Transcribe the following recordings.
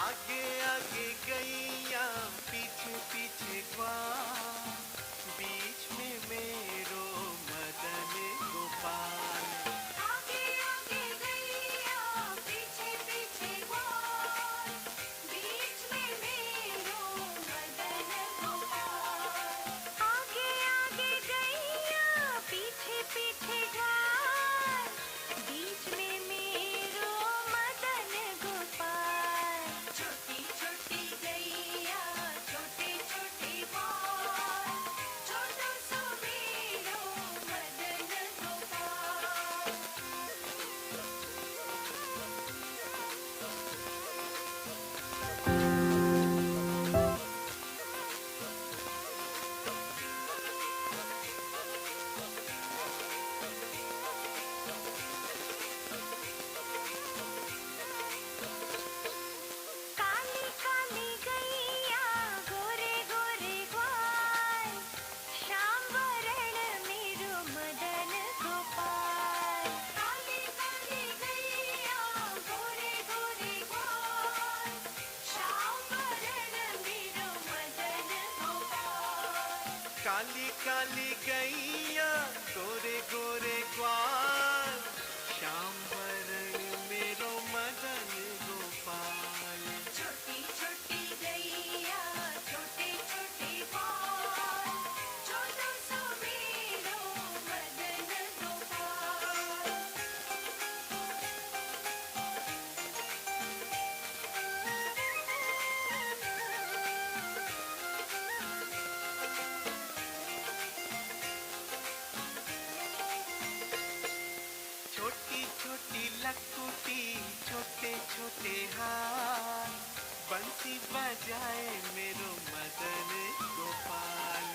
आगे आगे गैया पीछे पीछे ग्वाल, बीच में मेरो मदन गोपाल। आगे आगे गैया पीछे पीछे ग्वाल, बीच में मेरो मदन गोपाल। आगे आगे गैया पीछे पीछे ग्वाल, बीच में मेरो मदन गोपाल। छोटी छोटी गैया छोटे छोटे ग्वाल, छोटो सो मेरो मदन गोपाल। काली काली गैया गोरे गोरे ग्वाल, श्याम वरण मेरो मदन गोपाल। काली काली गैया गोरे गोरे ग्वाल, श्याम वरण मेरो मदन गोपाल। काली काली गैया गोरे गोरे ग्वाल, श्याम वरण मेरो मदन गोपाल। छोटी छोटी गैया छोटे छोटे ग्वाल, छोटो सो मेरो मदन गोपाल। छोटी छोटी लकुटी छोटे छोटे हाथ, बंसी बजाए मेरो मदन गोपाल।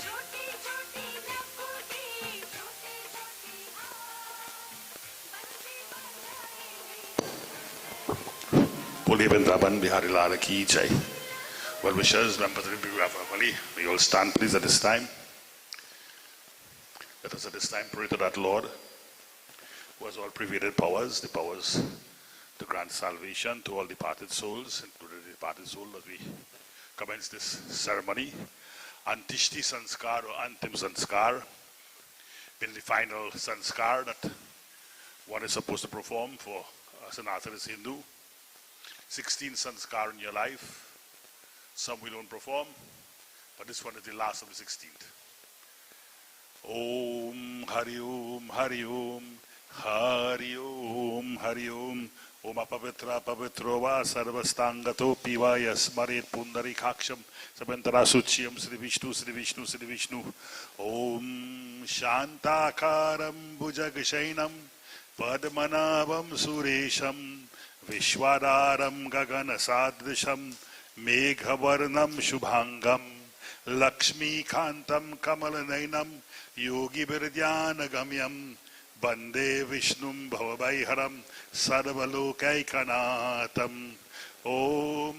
छोटी छोटी लकुटी छोटे छोटे हाथ, बंसी बजाए। Puli Vrindavan Bihari Lal Ki Jai. Well wishers, members of the Biograph of Ali, we all stand please at this time. Let us at this time pray to that Lord who has all pervaded powers, the powers to grant salvation to all departed souls, including the departed soul as we commence this ceremony. Antishti Sanskar or Antim Sanskar, being the final Sanskar that one is supposed to perform for us an Orthodox Hindu. 16 Sanskar in your life. Some we don't perform, but this one is the last of the 16th. Om Hari Om Hari Om Hari Om Hari Om Om Apavitra Pavitro Va Sarvastangato Piva Yasmaret Pundarikaksham Sabantara Suchyam Sri Vishnu Sri Vishnu Sri Vishnu Om Shantakaram Bhujagashainam Padmanavam Suresham Vishwadaram Gagana Sadrisham Meghavarnam Shubhangam Lakshmi Kantam Kamalanainam Yogi Virdhyanagamyam Bande Vishnum Bhavabhaiharam Sarvalokaikanatam Om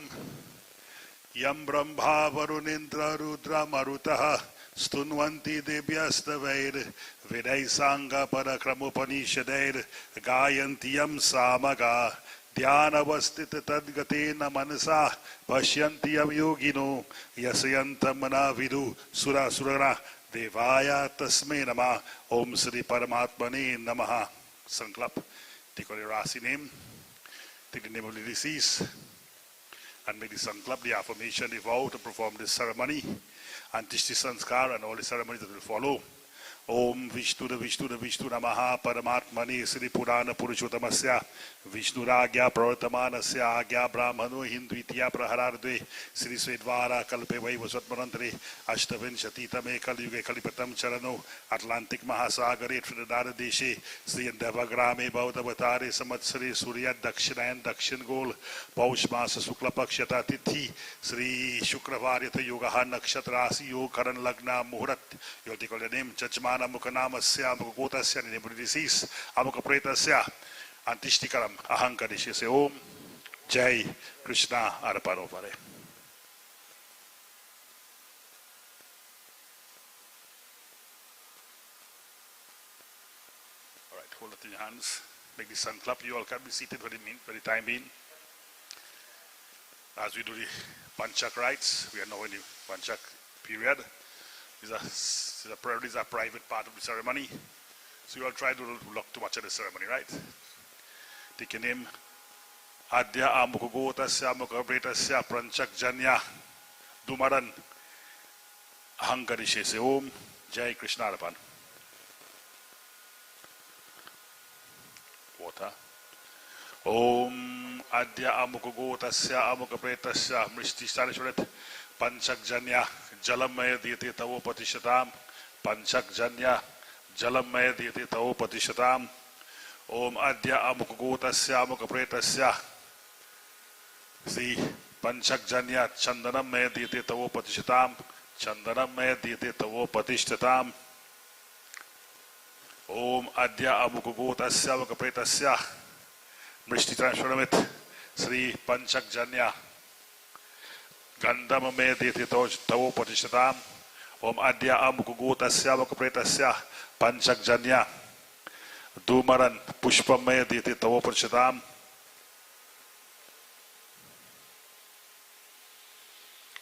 Yam Brahma Varunindra Rudra Marutaha Stunvanti Devyastavair Viday Sangha Parakramupanishadair Gayantiyam Samaga Dhyanavastita Tadgatena Manasa Pashyantiyam Yogino Yasayantam Manavidu Sura Surana Devaya Tasme Nama Om Sri Paramatmane Namaha. Sanklap. Take on your Rasi name. Take the name of the deceased. And make the Sanklap, the affirmation, the vow to perform this ceremony. And Tishti Sanskar and all the ceremonies that will follow. Om Vishnu Namaha Paramatmane Sri Purana Purushottamasya Vishnuragya Pravartamanasya Agya Brahmano Hindvitya Praharardve Sri Svedvara Kalpe Vaivasvatmanantri Ashtavinshatitame Kalyuge Kalipatam Charano Atlantic Mahasagare Trinidad Deshe Sri Devagrame Baudavatare Samatsari Surya Dakshinayan Dakshin Gol Paush Masa Suklapakshata Tithi Sri Shukravaryata Yogaha Nakshatrasi Yog Karan Lagna Muhurat. You'll take all the name Judgment Mukanamasya Mukotasya in the disease Amukapretasya Antishtikaram Ahankadishi se Om Jai Krishna Araparovare. Alright, hold it in your hands. Make the sun clap. You all can be seated for the time being. As we do the Panchak rites, we are now in the Panchak period. These are private part of the ceremony. So you all try to look too much at the ceremony, right? Take your name. Adya Amukugotasya Mukapretasya Pranchak Janya Dumaran Ahankarishe Se Om Jai Krishna Arapan. Water. Om Adya Amukugotasya Amukapretasya Mrishti Sarishwaret Panchak Janya Jalamaya Diyate Tavo Patishatam Panchak Janya Jalamaya Diyate Tavo Patishatam Om Adya Amukugotasya Amukapretasya Sri Panchak Janya Chandanam Maya Diyate Tavo Patishatam Chandanam Maya Diyate Tavo Patishtatam Om Adya Amukugotasya Amukapretasya Mrishti Transformit Sri Panchak Janya Gandam Maya Diyate Tavo Patishtatam Om Adya Amukugotasya Amukapretasya Panchak Janya Dumaran Pushpam Maya Diyate Tavo Patishtatam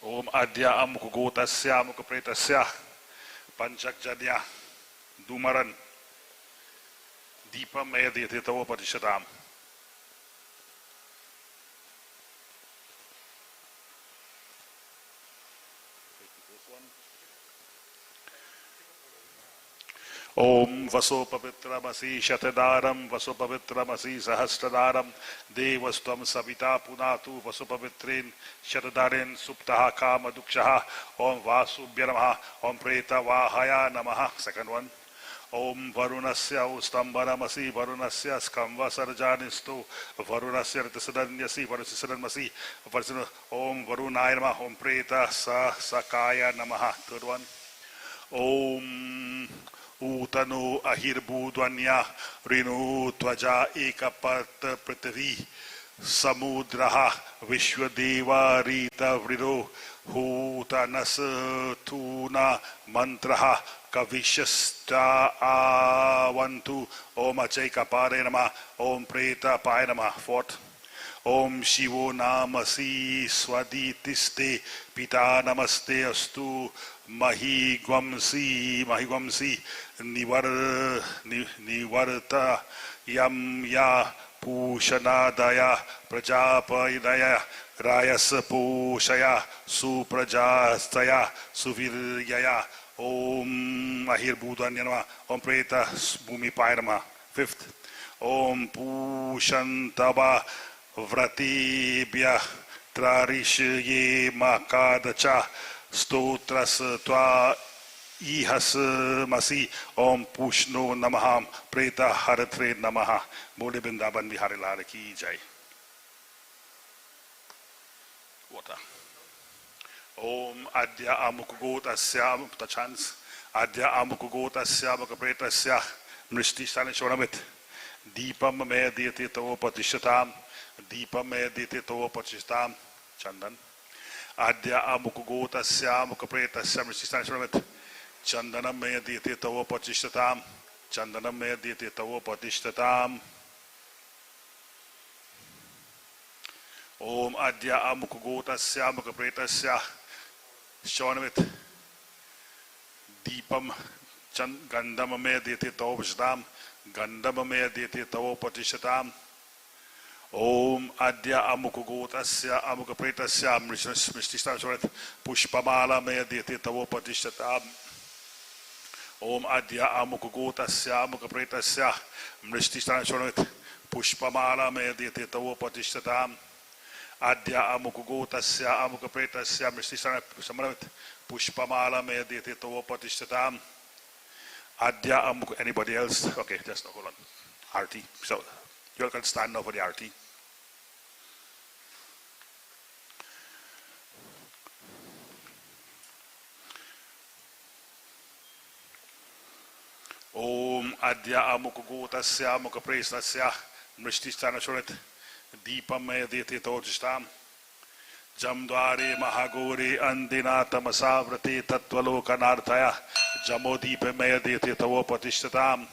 Om Adya Amukugotasya Amukapretasya Panchak Janya Dumaran Deepam Maya Diyate Tavo Patishatam Om Vasopavitramasi Shatadaram Vasopavitramasi Sahasradaram Devastam Savita Punatu Vasopavitrin Shatadarin Suptaha Kama Dukshaha Om Vasubhyanamaha Om Preta Vahaya Namaha. Second one. Om Varunasya Ustambaramasi Varunasya Skamva Sarjanistu Varunasya Ritasadanyasi Varusisadamasi Om Varunaya Namaha Om Preta Sakaya Namaha. Third one. Om Utanu Ahirbudvanya Rinu Twaja Ekapat Prithvi Samudraha Vishwadeva Rita Vrido Hutanas Tuna Mantraha Kavishasta Avantu Om Achaika Pare Nama Om Preta Paya Nama. Fourth. Om Shivo Namasi Swaditiste Pita Namaste Astu Mahigwamsi Nivarta Yam Ya Pushanadaya Prajapayadaya Rayasa Pushaya Suprajastaya Suviryaya Om Ahirbudanyama Om Preta Bhumi Pairama. Fifth. Om Pushantaba Vratibhya Trarishye Makadacha Stotras Tva Ihas Masi Om Pushno Namaham Preta Haratre Namaha. Bole Bindaban Bihari Lal Ki Jai. Water. Om Adya Amukugotasya the chants. Adya Amukugotasya Mukapretasya Mrishti Sanishwaramit Deepam Maya Diyate Tavo Patishatam Deepam Maya Diyate Tavo Patishatam Chandan Adya Amukugotasya Mukapretasya Mrishti Sanishwaramit Chandanam Maya Diyate Tavo Patishtatam Chandanam Maya Diyate Tavo Patishtatam Om Adya Amukugotasya Mukapretasya Shwanamit Deepam Gandam Maya Diyate Tavo Patishtatam Gandam Maya Diyate Tavo Patishtatam Om Adya Amukugotasya Amukapretasya Mrishti Sanishwaramit Pushpamala Maya Diyate Tavo Patishtatam Om Adya Amukugotasya Amukapretasya Mrishti Sanishwaramit Pushpamala Maya Diyate Tavo Patishtatam Adya Amukugotasya Amukapretasya Mrishti Sanishwaramit Pushpamala Maya Diyate Tavo Patishtatam Adya Amuk. Anybody else? Okay, just no, hold on. Arti. So you all can stand now for the Arti. Om Adya Amukugotasya Amukapretasya Mrishti Sanishwaramit Deepam Maya Diyate Tavo Patishtatam Jamdware Mahagore Andinata Masavrate Tattwalokanarthaya Jamodeepa Maya Diyate Tavo Patishtatam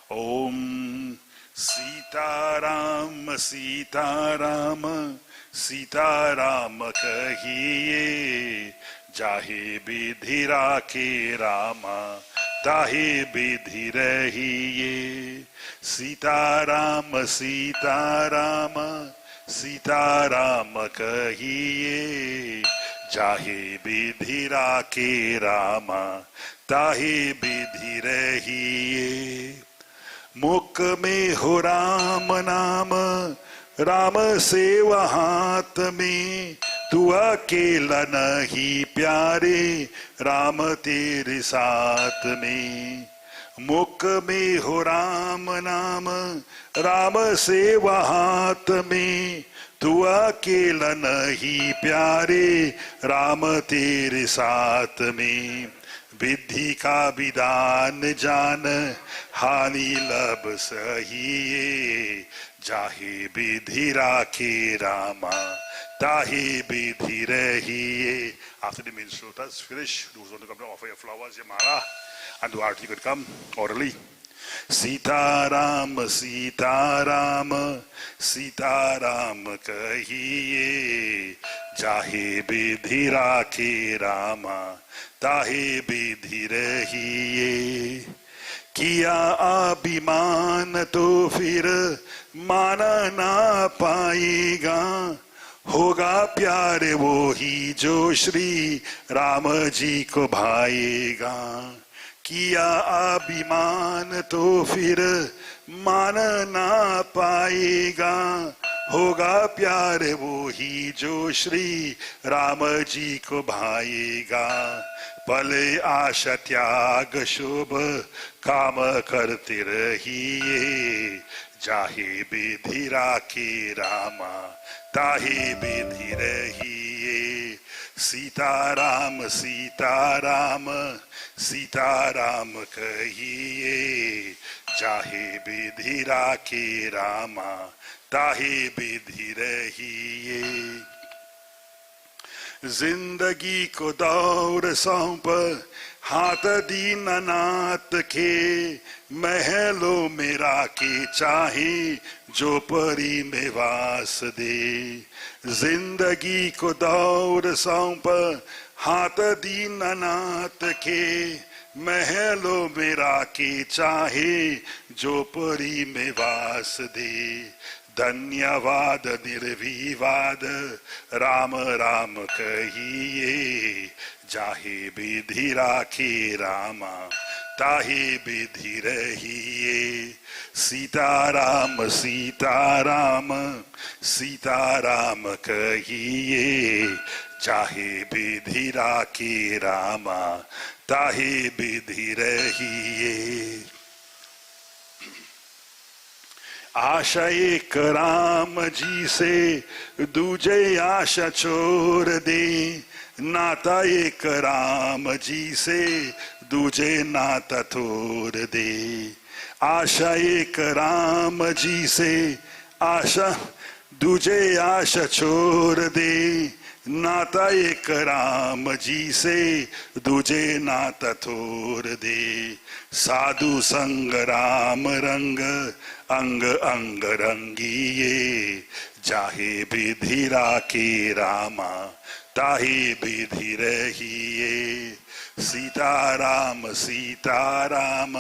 Om Sitaram Sitaram Sitaram कहिए, जाहे विधि राखे रामा, ताहे विधि रहिए। सीताराम सीताराम सीताराम कहिए, जाहे विधि राखे रामा, ताहे विधि रहिए। मुख में हो राम नाम, राम सेवा हाथ में, तू अकेला नहीं प्यारे, राम तेरे साथ में। मुख में हो राम नाम, राम सेवा हाथ में, तू अकेला नहीं प्यारे, राम तेरे साथ में। विधि का विधान जान, हानि लब सहिए, जाहे विधि राखे रामा, ताहे विधि रहिए. After the minstrels finish, those want to come to offer your flowers, your mala, and the arti could come orally. Sitaram Sitaram Sitaram कहिए, जाहे विधि राखे रामा, ताहे विधि रहिए। किया अभिमान तो फिर माना ना पाएगा, होगा प्यारे वो ही जो श्री राम जी को भाएगा। किया अभिमान तो फिर मान ना पाएगा, होगा प्यारे वो ही जो श्री राम जी को भाएगा। भले आशा त्याग शुभ काम करते रहिए, जाहे विधि राखे रामा, ताहे विधि रहिए। सीताराम सीताराम सीताराम कहिए, जाहे विधि राखे रामा, ताहे विधि रहिए। जिंदगी को दौर सौंप हाथ दीननाथ के, महलों में राखे चाहे जो परी में वास दे। जिंदगी को दौर सौंप हाथ दीननाथ के, महलों में राखे चाहे जो परी में वास दे। धन्यवाद निर्विवाद राम राम कहिए, जाहे विधि राखे रामा, ताहे विधि रहिए। सीताराम सीताराम सीताराम कहिए, जाहे विधि राखे रामा, ताहे विधि रहिए। आशा एक राम जी से दूजे आशा छोड़ दे, नाता एक राम जी से दूजे नाता तोड़ दे। आशा एक राम जी से आशा दूजे आशा छोड़ दे, नाता एक राम जी से दूजे नाता तोड़ दे। साधु संग राम रंग अंग अंग रंगिए, जाहे विधि राखे रामा, ताहे विधि रहिए। सीताराम सीताराम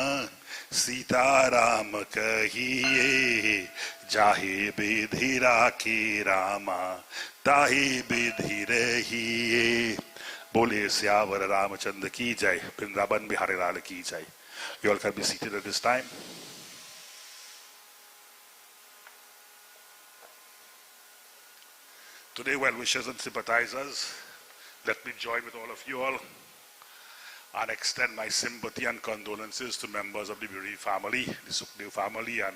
सीताराम कहिए, जाहे विधि राखे रामा, ताहे विधि रहिए। बोले सियावर रामचंद्र की जय, वृंदावन बिहारी लाल की जय। You all can be seated at this time. Today, well-wishers and sympathizers, let me join with all of you all and extend my sympathy and condolences to members of the bereaved family, the Sookdeo family and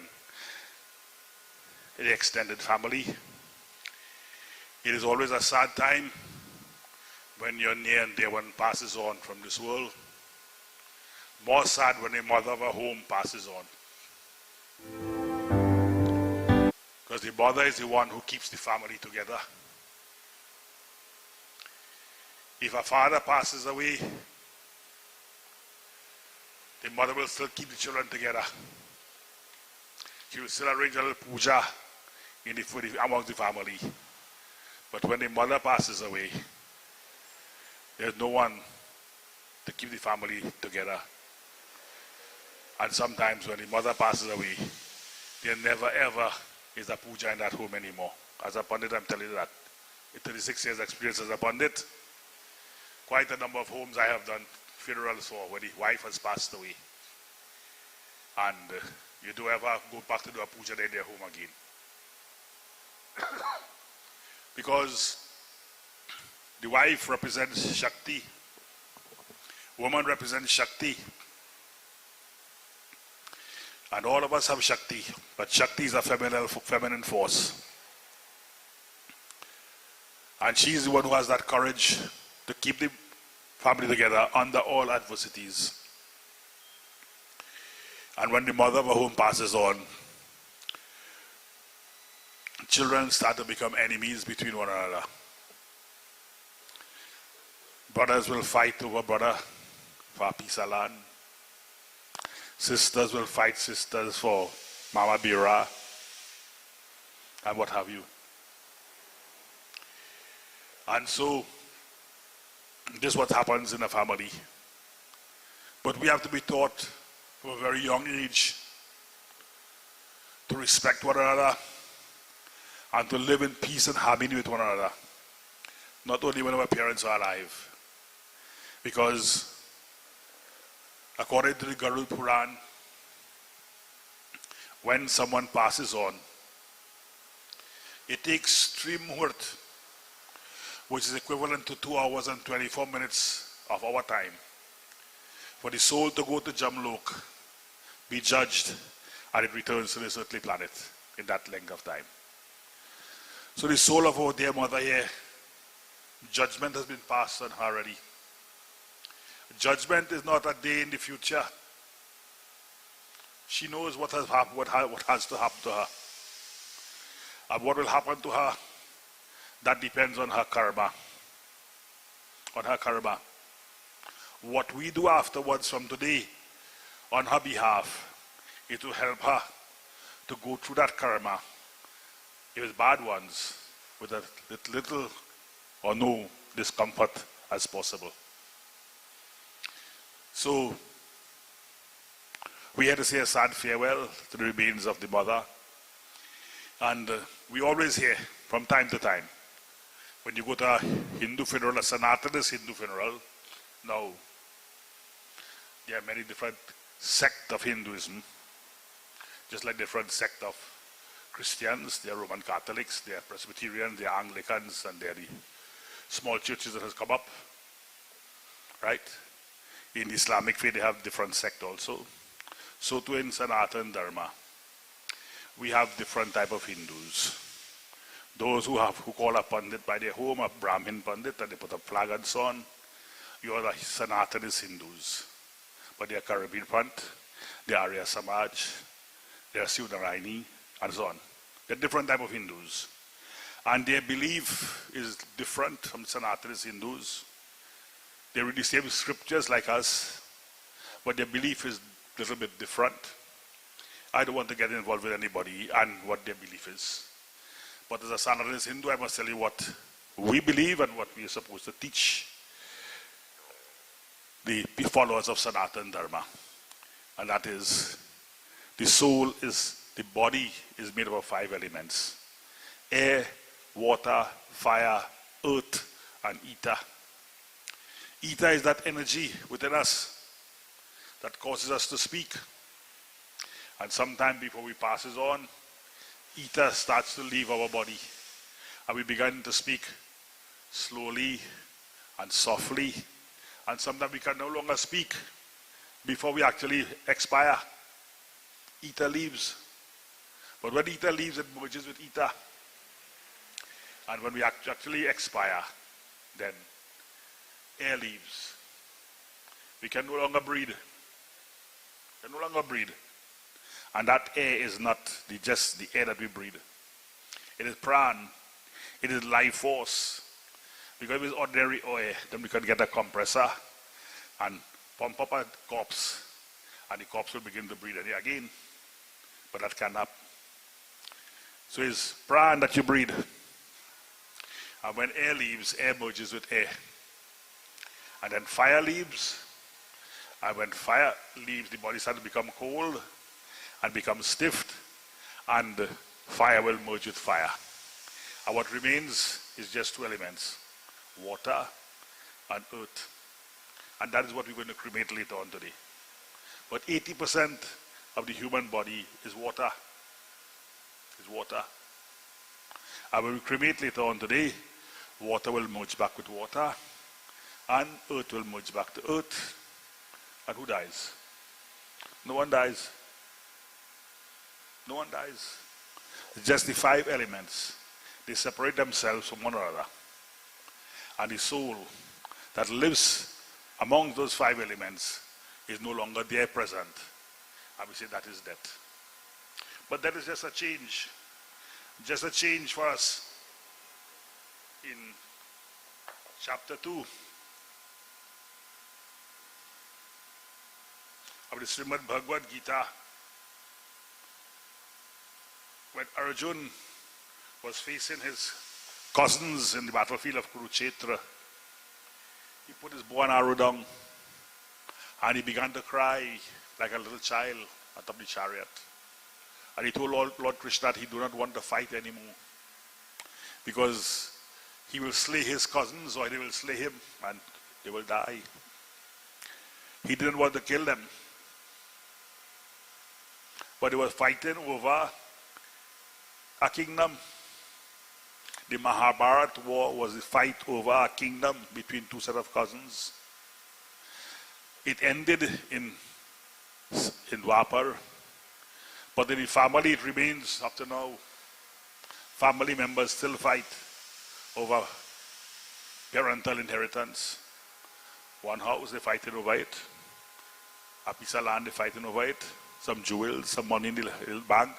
the extended family. It is always a sad time when your near and dear one passes on from this world. More sad when a mother of a home passes on. Because the mother is the one who keeps the family together. If a father passes away, the mother will still keep the children together. She will still arrange a little puja amongst the family. But when the mother passes away, there's no one to keep the family together. And sometimes when the mother passes away, there never ever is a puja in that home anymore. As a pundit, I'm telling you that. In 36 years experience as a pundit, quite a number of homes I have done funerals for where the wife has passed away. And you don't ever go back to do a puja in their home again. Because the wife represents Shakti. Woman represents Shakti. And all of us have Shakti, but Shakti is a feminine force. And she's the one who has that courage to keep the family together under all adversities. And when the mother of a home passes on, children start to become enemies between one another. Brothers will fight over brother for a piece of land. Sisters will fight sisters for Mama Bira and what have you. And so, this is what happens in a family. But we have to be taught from a very young age to respect one another and to live in peace and harmony with one another. Not only when our parents are alive. Because according to the Garud Puran, when someone passes on, it takes 3 muhurt, which is equivalent to 2 hours and 24 minutes of our time, for the soul to go to Jamlok, be judged, and it returns to this earthly planet in that length of time. So the soul of our dear mother here, judgment has been passed on her already. Judgment is not a day in the future. She knows what has happened, what has to happen to her. And what will happen to her, that depends on her karma. On her karma. What we do afterwards from today on her behalf, it will help her to go through that karma, if it's bad ones, with as little or no discomfort as possible. So, we had to say a sad farewell to the remains of the mother. And we always hear, from time to time, when you go to a Hindu funeral, a Sanatanist Hindu funeral, now, there are many different sects of Hinduism, just like different sects of Christians. There are Roman Catholics, there are Presbyterians, there are Anglicans, and there are the small churches that has come up, right? In the Islamic faith, they have different sects also. So too in Sanatana Dharma, we have different type of Hindus. Those who call a Pandit by their home, a Brahmin Pandit, and they put a flag and so on. You are the Sanatanist Hindus. But they are Caribbean Pant, they are Arya Samaj, they are Sivanaraini, and so on. They are different type of Hindus. And their belief is different from Sanatanist Hindus. They read the same scriptures like us, but their belief is a little bit different. I don't want to get involved with anybody and what their belief is. But as a Sanatanist Hindu, I must tell you what we believe and what we are supposed to teach the followers of Sanatana Dharma. And that is, the body is made up of 5 elements: air, water, fire, earth, and ether. Ether is that energy within us that causes us to speak. And sometime before we pass it on, ether starts to leave our body. And we begin to speak slowly and softly. And sometimes we can no longer speak before we actually expire. Ether leaves. But when ether leaves, it merges with ether. And when we actually expire, then air leaves. We can no longer breathe. We can no longer breathe. And that air is not just the air that we breathe. It is pran. It is life force. Because if it's ordinary air, then we can get a compressor and pump up a corpse. And the corpse will begin to breathe again. But that can't happen. So it's pran that you breathe. And when air leaves, air merges with air. And then fire leaves. And when fire leaves, the body starts to become cold and become stiff. And fire will merge with fire. And what remains is just two elements, water and earth. And that is what we're going to cremate later on today. But 80% of the human body is water. And when we cremate later on today, water will merge back with water, and earth will merge back to earth. And who dies? No one dies. No one dies. It's just the five elements. They separate themselves from one another. And the soul that lives among those five elements is no longer there present. And we say that is death. But that is just a change. Just a change for us. In chapter 2 of the Srimad Bhagavad Gita, when Arjuna was facing his cousins in the battlefield of Kurukshetra, he put his bow and arrow down and he began to cry like a little child atop the chariot. And he told Lord Krishna that he do not want to fight anymore because he will slay his cousins or they will slay him and they will die. He didn't want to kill them. But they were fighting over a kingdom. The Mahabharata war was a fight over a kingdom between two set of cousins. It ended in Dwapar. But in the family it remains up to now. Family members still fight over parental inheritance. One house, they're fighting over it. A piece of land, they're fighting over it. Some jewels, some money in the bank,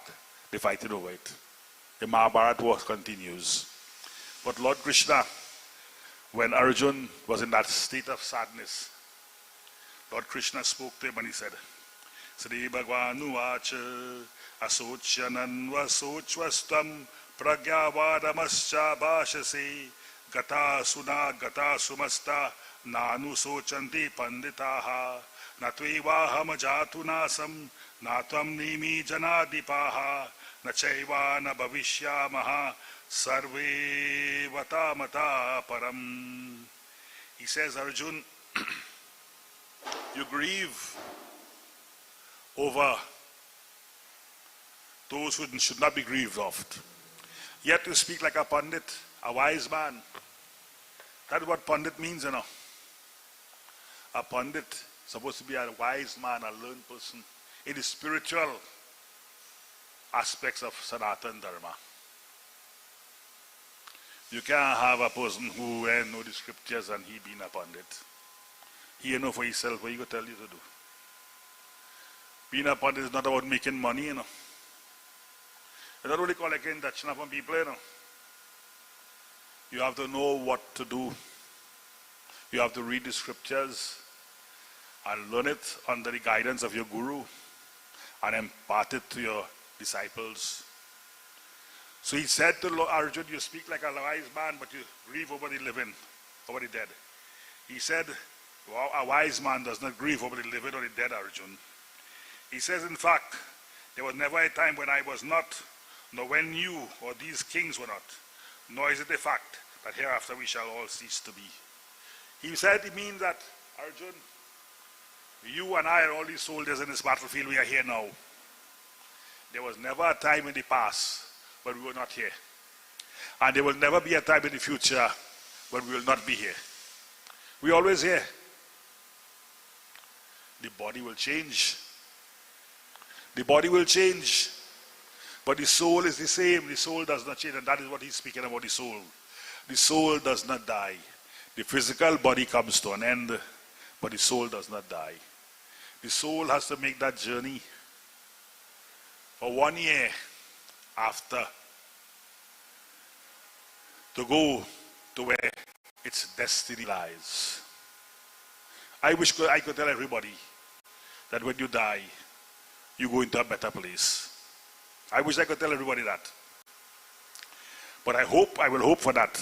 they're fighting over it. The Mahabharata war continues. But Lord Krishna, when Arjuna was in that state of sadness, Lord Krishna spoke to him and he said, Sri Bhagavanu Vacha Asochyanan Vasochvastam Pragyavadamascha Bhashase Gata Suna Gata Sumasta Nanu Sochanti Panditaha Natvevaham Jatu Nasam Natvam Nimi Janadipaha Nachaiva Na Bhavishyamaha Sarve Vatamata Param. He says, Arjuna, you grieve over those who should not be grieved of. Yet you speak like a pandit, a wise man. That's what pandit means, you know. A pandit is supposed to be a wise man, a learned person in the spiritual aspects of Sanatana Dharma. You can't have a person who know the scriptures and he being a pandit. He know for himself what he will tell you to do. Being a pandit is not about making money, you know. It's not really collecting dachina from people, you know. You have to know what to do. You have to read the scriptures and learn it under the guidance of your guru and impart it to your disciples. So he said to Arjuna, you speak like a wise man, but you grieve over the living, over the dead. He said, well, a wise man does not grieve over the living or the dead, Arjuna. He says, in fact, there was never a time when I was not, nor when you or these kings were not, nor is it a fact that hereafter we shall all cease to be. He said, it means that, Arjuna, you and I are all these soldiers in this battlefield, we are here now. There was never a time in the past when we were not here. And there will never be a time in the future when we will not be here. We are always here. The body will change. The body will change. But the soul is the same. The soul does not change. And that is what he's speaking about, the soul. The soul does not die. The physical body comes to an end, but the soul does not die. The soul has to make that journey for 1 year after to go to where its destiny lies. I wish I could tell everybody that when you die, you go into a better place. I wish I could tell everybody that. But I will hope for that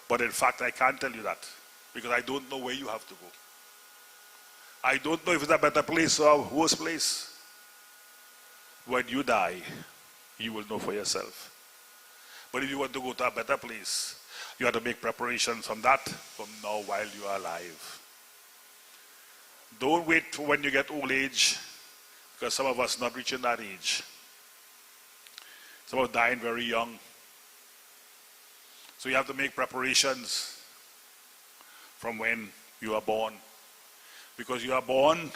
But in fact, I can't tell you that because I don't know where you have to go. I don't know if it's a better place or a worse place. When you die, you will know for yourself. But if you want to go to a better place, you have to make preparations from that from now while you are alive. Don't wait for when you get old age, because some of us not reaching that age. Some of us dying very young. So you have to make preparations from when you are born. Because you are born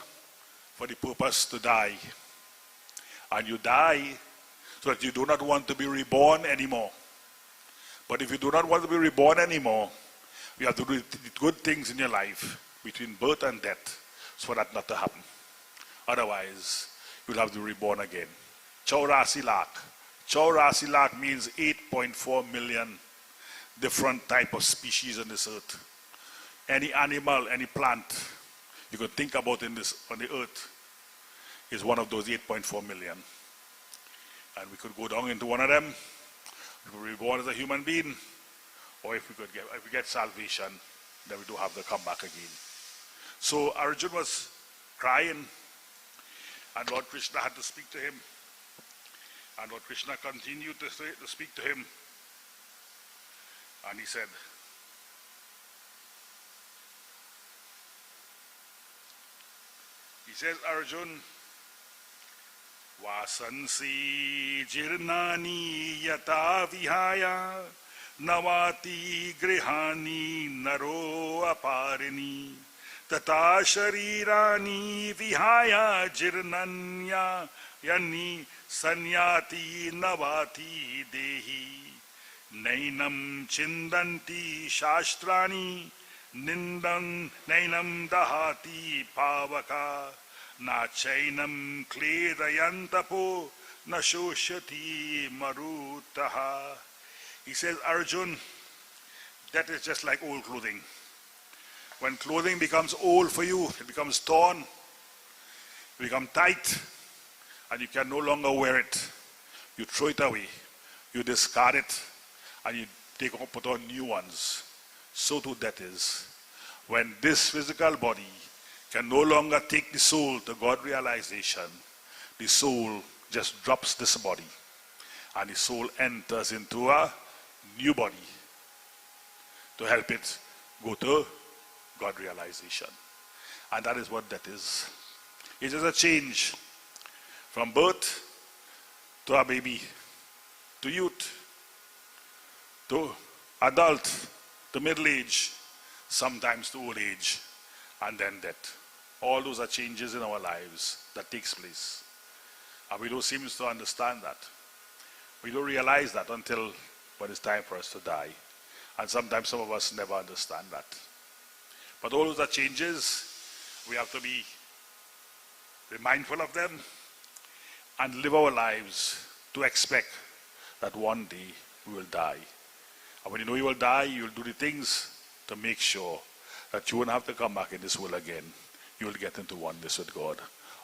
for the purpose to die. And you die so that you do not want to be reborn anymore. But if you do not want to be reborn anymore, you have to do good things in your life between birth and death for that not to happen. Otherwise, you'll have to be reborn again. Chaurasilak. Chaurasilak means 8.4 million different type of species on this earth. Any animal, any plant you could think about on the earth is one of those 8.4 million. And we could go down into one of them. We could be reborn as a human being, or if we get salvation, then we do have to come back again. So Arjun was crying, and Lord Krishna had to speak to him. And Lord Krishna continued to speak to him. And he said, Arjun, Vasansi jirnani yata vihaya navati grihani naro aparini tata sharirani vihaya jirnanya yani sanyati navati dehi nainam chindanti shastrani nindan nainam dahati pavaka na chainam kledayantapo na shoshati marutaha. He says, Arjun, that is just like old clothing. When clothing becomes old for you, it becomes torn, it becomes tight, and you can no longer wear it. You throw it away, you discard it, and you put on new ones. So too that is. When this physical body can no longer take the soul to God realization, the soul just drops this body, and the soul enters into a new body to help it go to God realization. And that is what that is. It is a change from birth to a baby, to youth, to adult, to middle age, sometimes to old age, and then death. All those are changes in our lives that takes place. And we don't seem to understand that. We don't realize that until when it's time for us to die. And sometimes some of us never understand that. But all those are changes. We have to be mindful of them and live our lives to expect that one day we will die. And when you know you will die, you will do the things to make sure that you won't have to come back in this world again. You will get into oneness with God.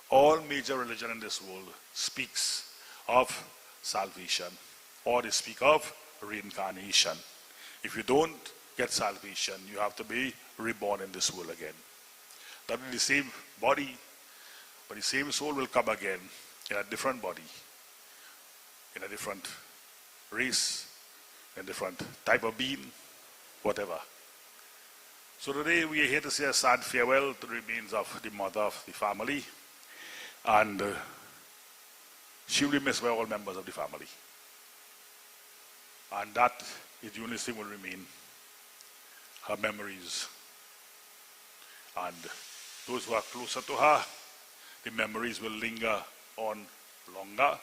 All major religion in this world speaks of salvation, or they speak of reincarnation. If you don't get salvation, you have to be reborn in this world again. That will be the same body, but the same soul will come again in a different body, in a different race, in a different type of being, whatever. So today we are here to say a sad farewell to the remains of the mother of the family, and she will be missed by all members of the family. And that is the only thing will remain, her memories. And those who are closer to her, the memories will linger on longer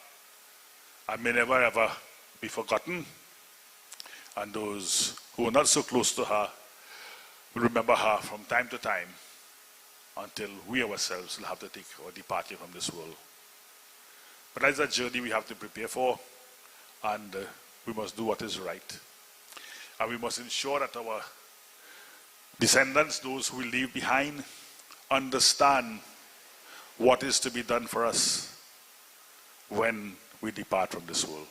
and may never ever be forgotten. And those who are not so close to her will remember her from time to time until we ourselves will have to take our departure from this world. But that's a journey we have to prepare for, and we must do what is right. And we must ensure that our descendants, those who we leave behind, understand what is to be done for us when we depart from this world.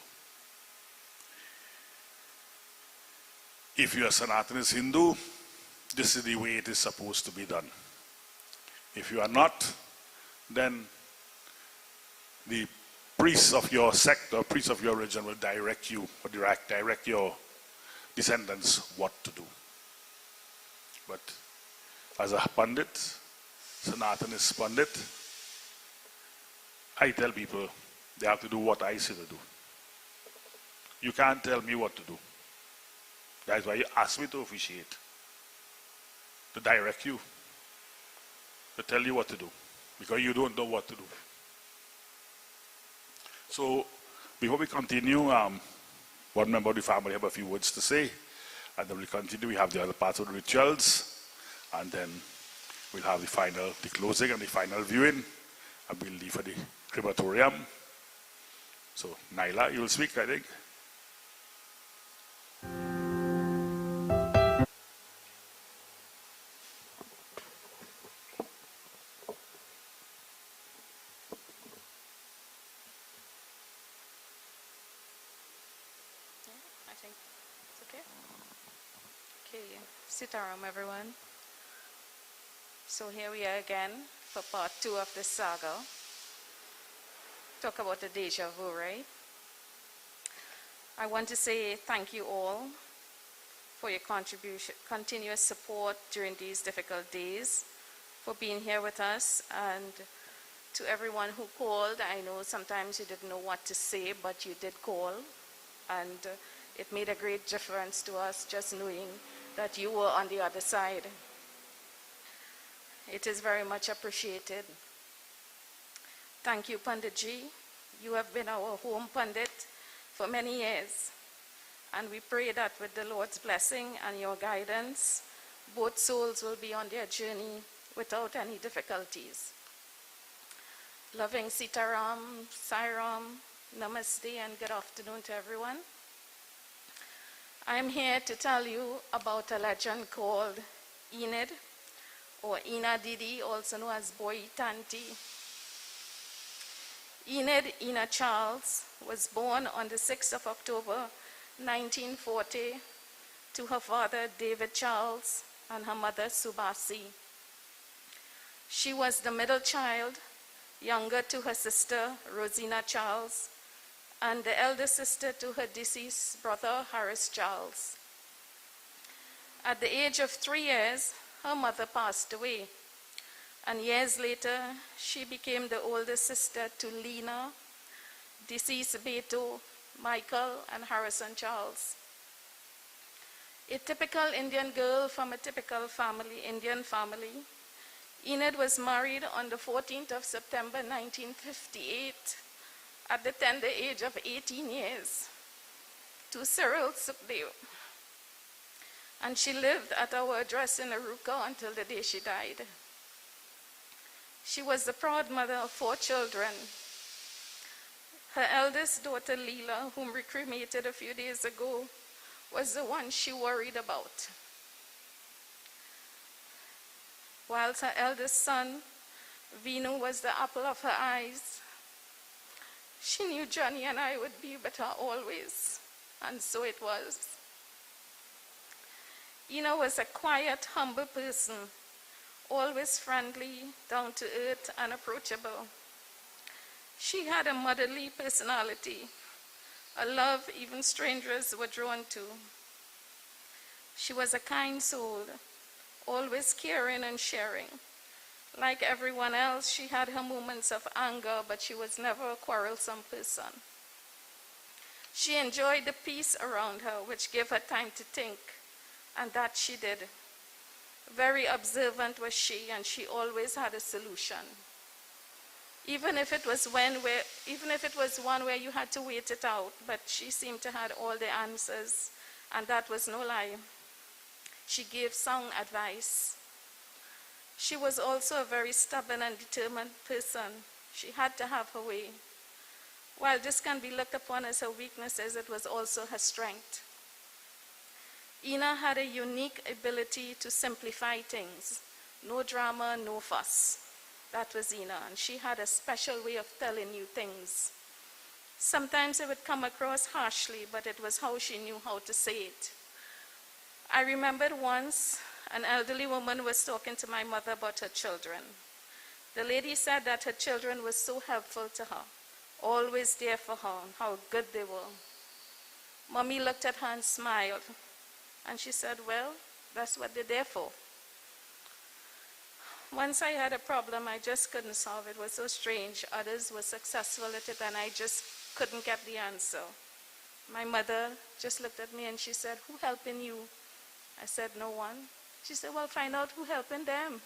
If you're a Sanatanist Hindu, this is the way it is supposed to be done. If you are not, then the priests of your sect or priests of your religion will direct you or direct your descendants what to do. But as a Pandit, Sanatanist Pandit, I tell people they have to do what I say to do. You can't tell me what to do. That's why you ask me to officiate, to direct you, to tell you what to do, because you don't know what to do. So, before we continue, one member of the family have a few words to say, and then we'll continue. We have the other parts of the rituals, and then we'll have the closing and the final viewing, and we'll leave for the crematorium. So, Naila, you will speak, I think. I think it's okay. Okay, Sitaram everyone. So here we are again for part 2 of this saga. Talk about the deja vu, right? I want to say thank you all for your contribution, continuous support during these difficult days, for being here with us, and to everyone who called. I know sometimes you didn't know what to say, but you did call, and it made a great difference to us just knowing that you were on the other side. It is very much appreciated. Thank you, Panditji. You have been our home Pandit for many years, and we pray that with the Lord's blessing and your guidance, both souls will be on their journey without any difficulties. Loving Sitaram, Sairam, Namaste, and good afternoon to everyone. I am here to tell you about a legend called Enid, or Ina Didi, also known as Boy Tanti. Enid Ina Charles was born on the 6th of October 1940 to her father David Charles and her mother Subasi. She was the middle child, younger to her sister Rosina Charles, and the elder sister to her deceased brother Harris Charles. At the age of 3 years, her mother passed away, and years later, she became the older sister to Lena, deceased Beto, Michael, and Harrison Charles. A typical Indian girl from a typical Indian family, Enid was married on the 14th of September 1958 at the tender age of 18 years to Cyril Sookdeo. And she lived at our address in Aruka until the day she died. She was the proud mother of 4 children. Her eldest daughter, Leela, whom we cremated a few days ago, was the one she worried about. Whilst her eldest son, Vinu, was the apple of her eyes. She knew Johnny and I would be with her always, and so it was. Ina was a quiet, humble person, always friendly, down to earth, and approachable. She had a motherly personality, a love even strangers were drawn to. She was a kind soul, always caring and sharing. Like everyone else, she had her moments of anger, but she was never a quarrelsome person. She enjoyed the peace around her, which gave her time to think, and that she did. Very observant was she, and she always had a solution. Even if it was one where you had to wait it out, but she seemed to have all the answers, and that was no lie. She gave sound advice. She was also a very stubborn and determined person. She had to have her way. While this can be looked upon as her weaknesses, it was also her strength. Ina had a unique ability to simplify things. No drama, no fuss. That was Ina, and she had a special way of telling you things. Sometimes it would come across harshly, but it was how she knew how to say it. I remembered once an elderly woman was talking to my mother about her children. The lady said that her children were so helpful to her, always there for her, and how good they were. Mommy looked at her and smiled, and she said, well, that's what they're there for. Once I had a problem, I just couldn't solve it. It was so strange. Others were successful at it, and I just couldn't get the answer. My mother just looked at me and she said, who helping you? I said, no one. She said, well, find out who helping them.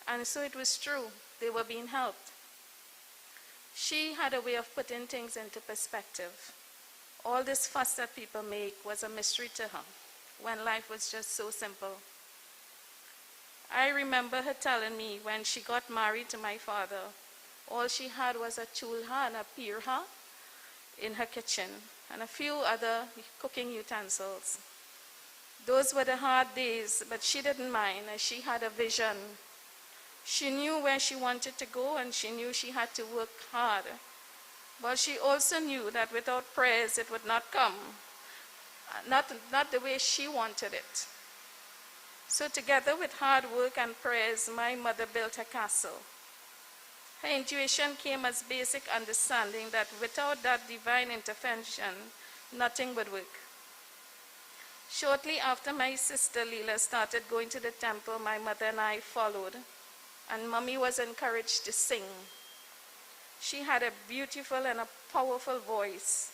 And so it was true. They were being helped. She had a way of putting things into perspective. All this fuss that people make was a mystery to her, when life was just so simple. I remember her telling me when she got married to my father, all she had was a chulha and a pirha in her kitchen, and a few other cooking utensils. Those were the hard days, but she didn't mind, as she had a vision. She knew where she wanted to go, and she knew she had to work hard. But she also knew that without prayers, it would not come. Not the way she wanted it. So together with hard work and prayers, my mother built a castle. Her intuition came as basic understanding that without that divine intervention, nothing would work. Shortly after my sister Leela started going to the temple, my mother and I followed, and Mommy was encouraged to sing. She had a beautiful and a powerful voice,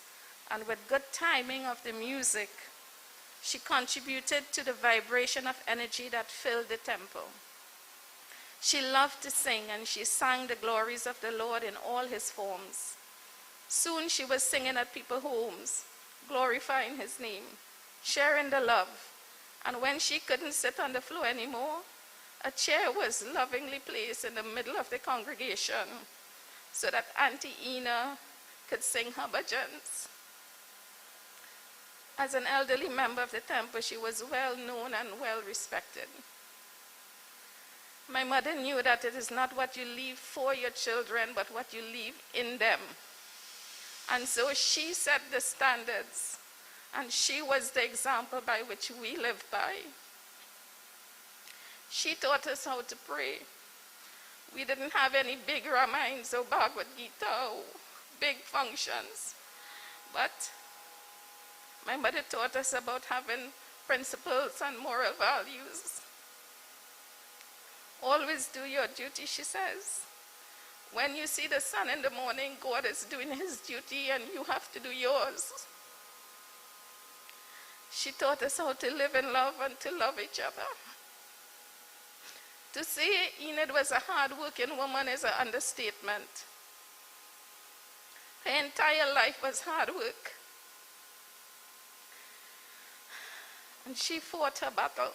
and with good timing of the music, she contributed to the vibration of energy that filled the temple. She loved to sing, and she sang the glories of the Lord in all his forms. Soon she was singing at people's homes, glorifying his name, sharing the love. And when she couldn't sit on the floor anymore, a chair was lovingly placed in the middle of the congregation so that Auntie Ina could sing her bhajans. As an elderly member of the temple, she was well known and well respected. My mother knew that it is not what you leave for your children, but what you leave in them. And so she set the standards, and she was the example by which we live by. She taught us how to pray. We didn't have any big Ramayans or Bhagavad Gita or big functions, but my mother taught us about having principles and moral values. Always do your duty, she says. When you see the sun in the morning, God is doing his duty and you have to do yours. She taught us how to live in love and to love each other. To say Enid was a hard-working woman is an understatement. Her entire life was hard work. And she fought her battle.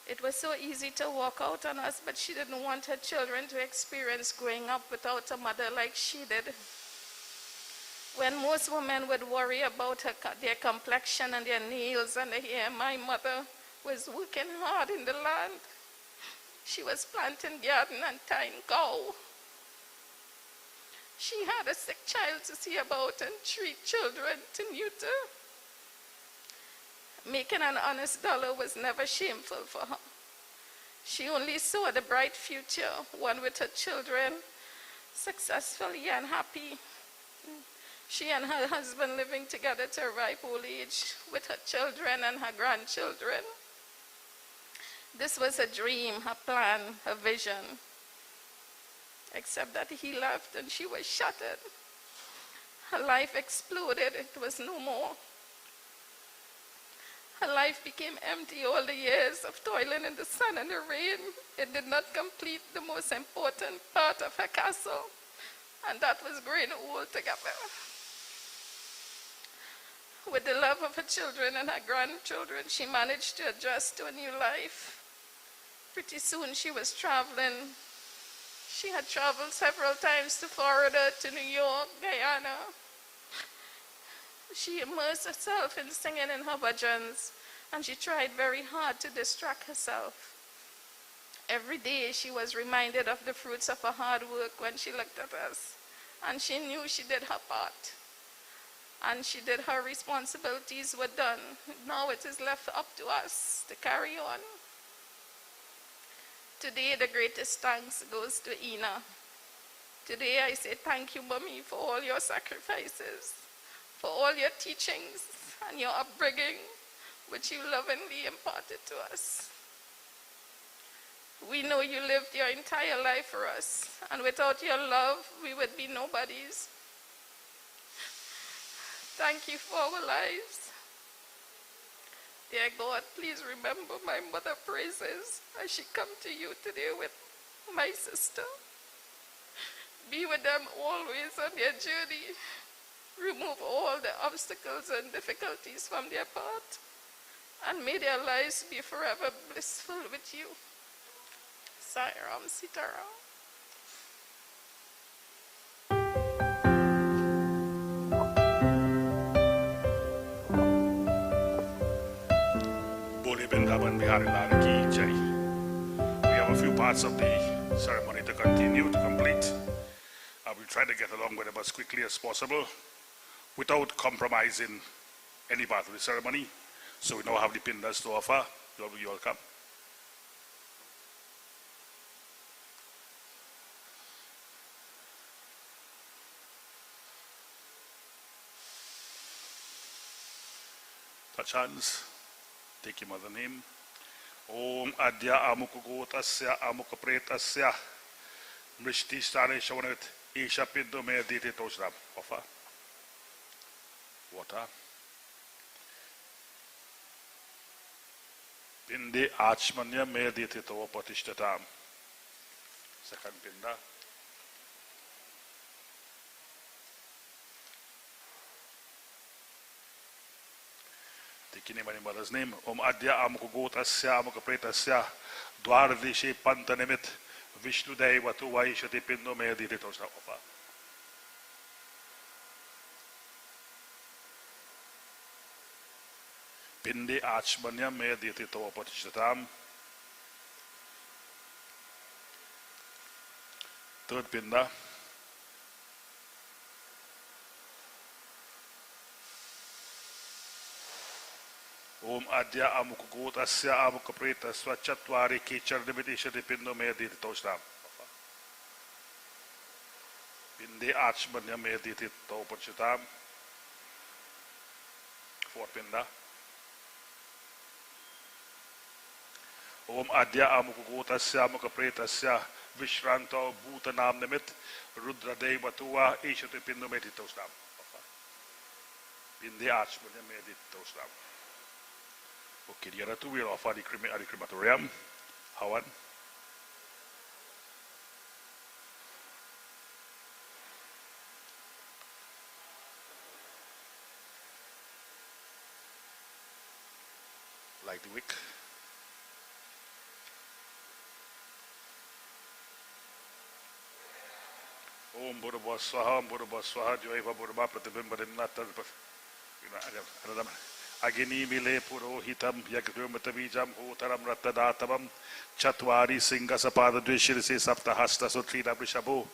It was so easy to walk out on us, but she didn't want her children to experience growing up without a mother like she did. When most women would worry about their complexion and their nails and their hair, my mother was working hard in the land. She was planting garden and tying cow. She had a sick child to see about and 3 children to neuter. Making an honest dollar was never shameful for her. She only saw the bright future, one with her children, successfully and happy. She and her husband living together to a ripe old age with her children and her grandchildren. This was her dream, her plan, her vision. Except that he left and she was shattered. Her life exploded, it was no more. Her life became empty. All the years of toiling in the sun and the rain, it did not complete the most important part of her castle, and that was growing old together. With the love of her children and her grandchildren, she managed to adjust to a new life. Pretty soon she was traveling. She had traveled several times to Florida, to New York, Guyana. She immersed herself in singing in her bhajans, and she tried very hard to distract herself. Every day she was reminded of the fruits of her hard work when she looked at us, and she knew she did her part. and she did her responsibilities were done. Now it is left up to us to carry on. Today the greatest thanks goes to Ina. Today I say thank you, Mommy, for all your sacrifices, for all your teachings and your upbringing, which you lovingly imparted to us. We know you lived your entire life for us, and without your love, we would be nobodies. Thank you for our lives. Dear God, please remember my mother praises as she come to you today with my sister. Be with them always on their journey. Remove all the obstacles and difficulties from their path, and may their lives be forever blissful with you. Sairam Sitaram. Bole Vrindavan Bihari Lal Ki Jai. We have a few parts of the ceremony to continue, to complete. We'll try to get along with them as quickly as possible without compromising any part of the ceremony. So we now have the pindas to offer. You all come. Touch hands. Take your mother name. Om Adya Amukugotasya Amukapretasya Mrishti Stare Shavanat Isha Pindo Medite Tosram. Offer. Water. Pinde Achmanya Medite Tova Patishtatam. Second Pinda. Taking him and mother's name. Om Adya Amukugotasya Amukapretasya Dwardeshe Pantanimit Vishnu Devatu Vaishati Pindo Medite Tosram. Offer. Pinde Achmanya Medite Tova Patishtatam. Third Pinda. Om Adya Amukugotasya Amukapretasya Chatwari Kichardimidishati Pindo Medite Tosram. Pinde Achmanya Medite Tova Patishtatam. Fourth Pinda. Om Adya Amukugotasya Amukapretasya Vishranto Bhutanam Nimit Rudra Devatuva Ishati Pindo Medite Tosram. Pinde Achmanya Medite Tosram. Okay, the other two will offer the crematorium. Hawan. Light the wick. Om Buddha Swaha, Om Buddha Swaha, Joeva Buddha Pratibimbadim Natar. Agini Mile Purohitam Yagdurmatavijam Hotaram Ratadatabam Chatwari Singa Sapada Dvishirisi Saptahasta Sutrida Brishabu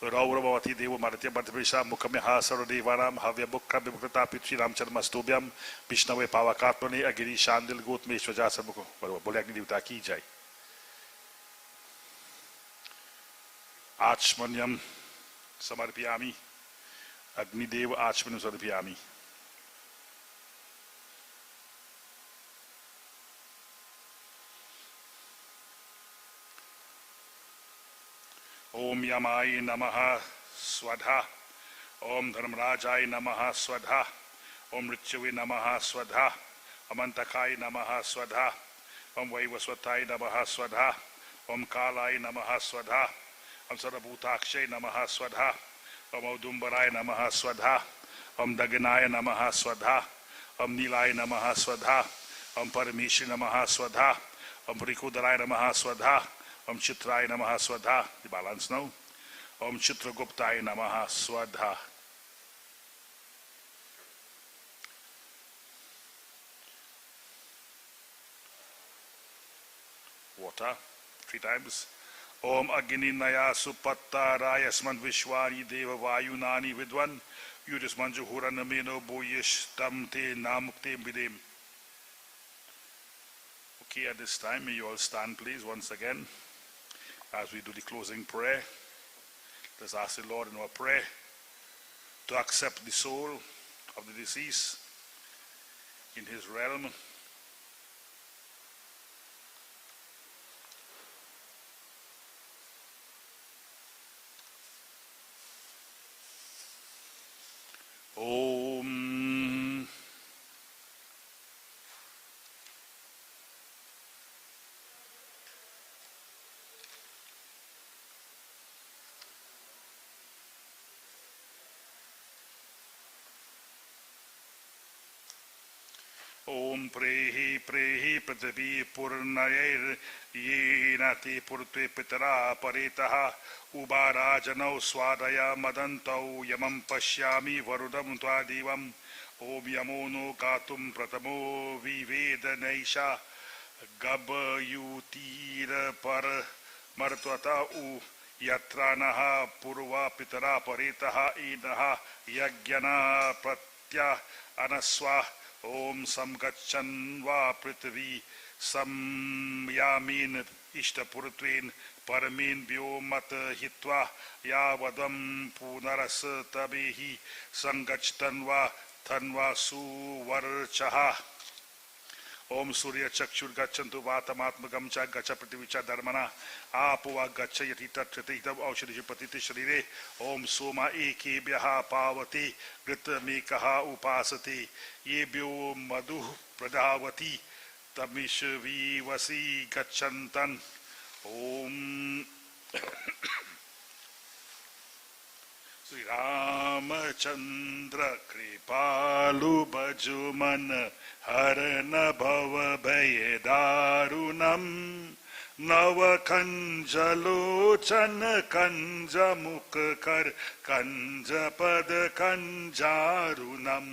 Rauravati Devu Maratya Bantrisha Mukamiha Saradevaram Havya Bukka Bukata Pitri Ramcharmastubyam Vishnave Pavakatmani Agiri Shandil Gut Meshwaja Samuko Bole Agni Devta Ki Jai. Achmanyam Samarpyami Agni Dev Achmanyam Samarpyami. Om Yamai Namaha Swadha. Om Dharmrajai Namaha Swadha. Om Richavi Namaha Swadha. Amantakai Namaha Swadha. Om Vaivaswatai Namaha Swadha. Om Kalai Namaha Swadha. Om Sarabhutakshay Namaha Swadha. Om Audumbarai Namaha Swadha. Om Daganaya Namaha Swadha. Om Nilai Namaha Swadha. Om Paramishi Namaha Swadha. Om Rikudarai Namaha Swadha. Om Chitrai Namaha Swadha. The balance now. Om Chitraguptai Namaha Swadha. Water 3 times. Om Agni Naya Supatta Rayasman Vishwani Deva Vayunani Vidwan Yudis manju huranamino boyish tamte namukte bidim. Okay, at this time, may you all stand, please, once again, as we do the closing prayer. Let's ask the Lord in our prayer to accept the soul of the deceased in his realm. Om. Om prehi prehi prithvi purnayer yenati purtve pitara paritaha ubarajanau swadaya madantau yamam pashyami varudam tvadivam om yamono gatum pratamo vivedanaisha gabayutir par martvata u yatranaha purva pitara paritaha inaha yagyana pratya anaswa Om samgachan va prithvi samyamin ishtapurtvin paramin vyomat hitva yavadam punaras tabehi sangachtan va thanva suvarchaha Om Surya Chakshur Gachantu Vatamatmagam Cha Gacha Prativicha Dharmana Apua Gacha Yatita Tratitam Aushadisha Patiti Sharire Om Soma Eke Byaha Pavati Grita Mekaha Upasati Yebyo Madhu Pradhavati Tamishvi Vasi Gachantan Om Sri Ramachandra Kripalu Bajuman Harana Bhava Bhayedarunam Nava Kanjalo Chana Kanja Mukkar Kanja Pada Kanjarunam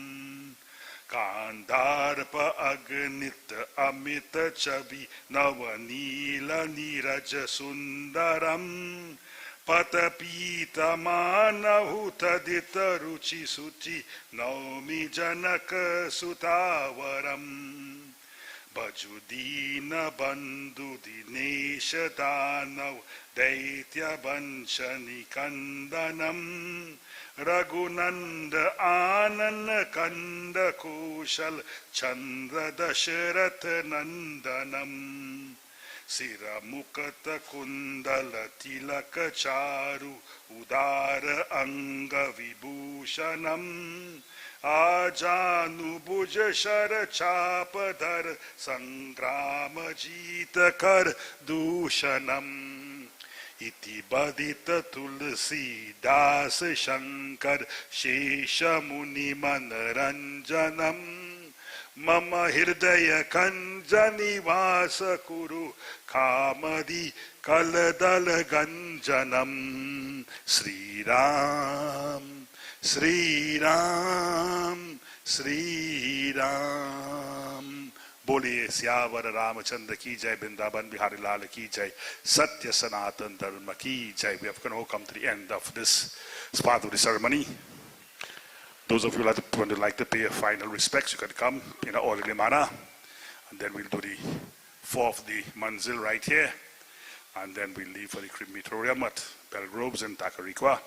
Kandarpa Agnit Amita Chabi Navanila Niraja Sundaram Patapita Manahuta Dita Ruchi Suchi Naumi Janaka Sutavaram Bajudina Bandhu Dinesha Danav Daitya Banshani Kandanam Raghunanda Ananda Kanda Kushal Chandra Dasharatha Nandanam Sira Mukata Kundala Tilaka Charu Udara Anga Vibhushanam Ajanu Bhuja Shara Chapadhar Sangrama Jitakar Dushanam Iti Badita Tulsi Das Shankar Shesha Muni Manaranjanam Mama Hirdaya Kanjani Vasa Kuru Kamadi Kaladala Ganjanam Sri Ram Sri Ram Sri Ram Boliye Syavara Ramachandra ki jai, Vrindavan Bihari Lal ki jai, Satya Sanatan Dharma ki jai. We have come to the end of this part of the ceremony. Those of you who would like to pay a final respects, you can come in an orderly manner. And then we'll do the fourth, the manzil right here. And then we'll leave for the crematorium at Belgroves in Tacarigua.